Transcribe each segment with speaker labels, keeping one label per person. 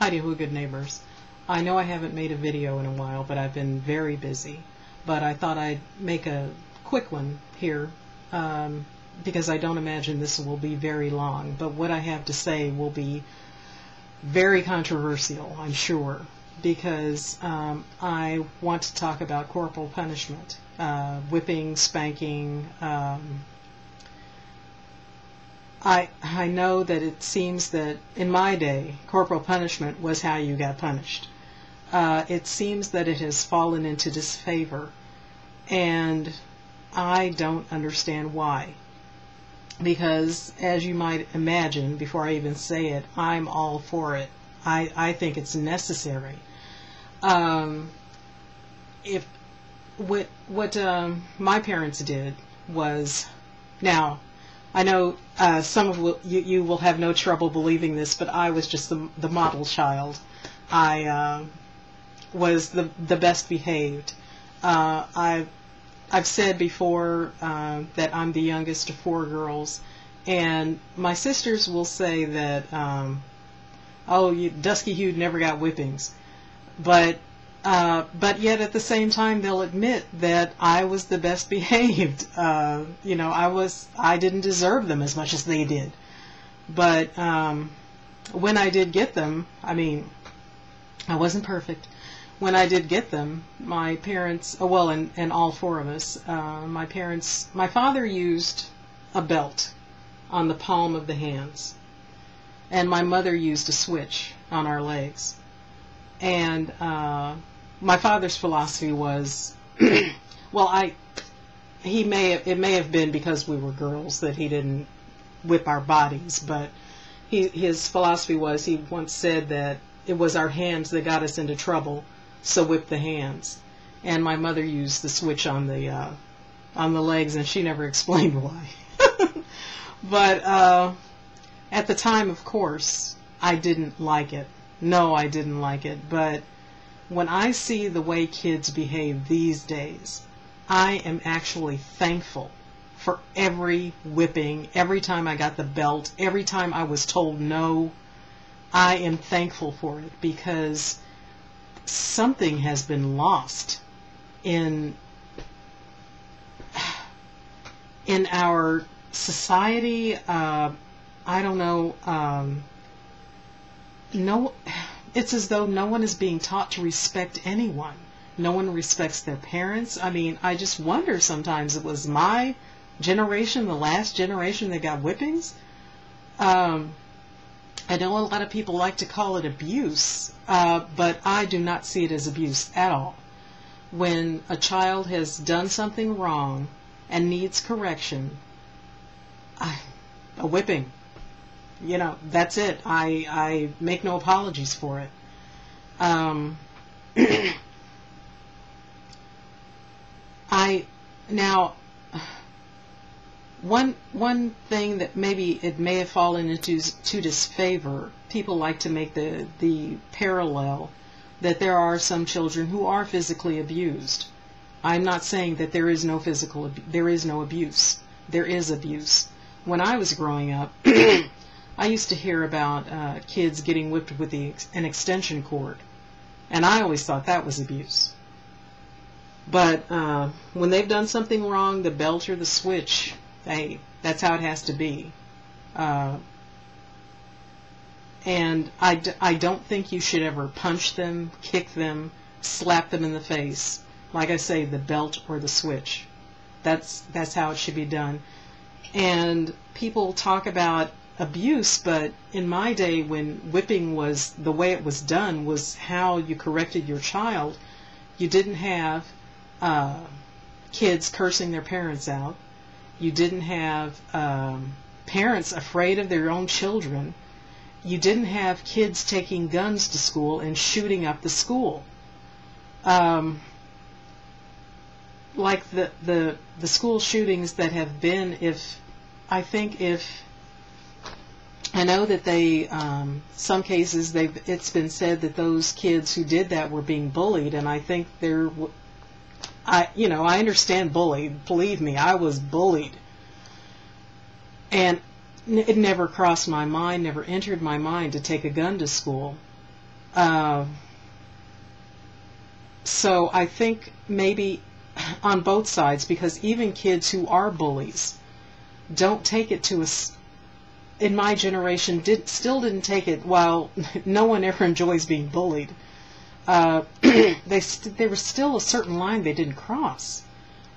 Speaker 1: Heidi Who Good Neighbors. I know I haven't made a video in a while, but I've been very busy. But I thought I'd make a quick one here because I don't imagine this will be very long. But what I have to say will be very controversial, I'm sure, because I want to talk about corporal punishment, whipping, spanking. I know that it seems that in my day, corporal punishment was how you got punished. It seems that it has fallen into disfavor, and I don't understand why. Because, as you might imagine, before I even say it, I'm all for it. I think it's necessary. What my parents did was, now, I know some of you will have no trouble believing this, but I was just the model child. I was the best behaved. I've said before that I'm the youngest of 4 girls, and my sisters will say that, oh, Dusky-hued never got whippings, but yet at the same time they'll admit that I was the best behaved. You know, I didn't deserve them as much as they did, but when I did get them, I mean, I wasn't perfect. When I did get them, my parents, well, and all 4 of us, my father used a belt on the palm of the hands, and my mother used a switch on our legs. And my father's philosophy was, well, it may have been because we were girls that he didn't whip our bodies, but his philosophy was, he once said that it was our hands that got us into trouble, so whip the hands. And my mother used the switch on the legs, and she never explained why. But at the time, of course, I didn't like it. No, I didn't like it. But when I see the way kids behave these days, I am actually thankful for every whipping, every time I got the belt, every time I was told no. I am thankful for it, because something has been lost in our society. I don't know. No, it's as though no one is being taught to respect anyone. No one respects their parents. I mean, I just wonder sometimes, it was my generation, the last generation that got whippings. I know a lot of people like to call it abuse, but I do not see it as abuse at all. When a child has done something wrong and needs correction, a whipping, you know, that's it. I make no apologies for it. Now, one thing that maybe it may have fallen into disfavor, people like to make the parallel that there are some children who are physically abused. I'm not saying that there is no abuse. There is abuse. When I was growing up, I used to hear about kids getting whipped with an extension cord, and I always thought that was abuse. But when they've done something wrong, the belt or the switch, hey, that's how it has to be. And I don't think you should ever punch them, kick them, slap them in the face. Like I say, the belt or the switch. That's how it should be done. And people talk about abuse, but in my day, when whipping was the way it was done, was how you corrected your child. You didn't have kids cursing their parents out. You didn't have parents afraid of their own children. You didn't have kids taking guns to school and shooting up the school. Like the school shootings that have been, I know that they, some cases, it's been said that those kids who did that were being bullied, and I think I understand bullying. Believe me, I was bullied. And it never crossed my mind, never entered my mind to take a gun to school. Uh, so I think maybe on both sides, because even kids who are bullies don't take it to us. In my generation, still didn't take it. While no one ever enjoys being bullied, there was still a certain line they didn't cross,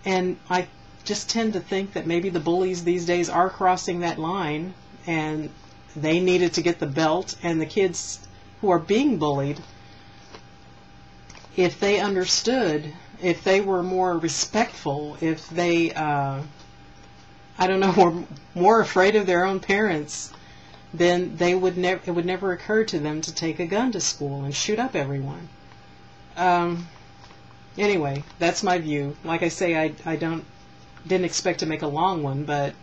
Speaker 1: and I just tend to think that maybe the bullies these days are crossing that line, and they needed to get the belt, and the kids who are being bullied, if they understood, if they were more respectful, if they, I don't know, were more afraid of their own parents, then they would it would never occur to them to take a gun to school and shoot up everyone. Anyway, that's my view. Like I say, I didn't expect to make a long one, but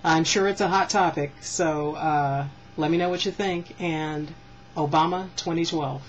Speaker 1: I'm sure it's a hot topic. So let me know what you think. And Obama 2012.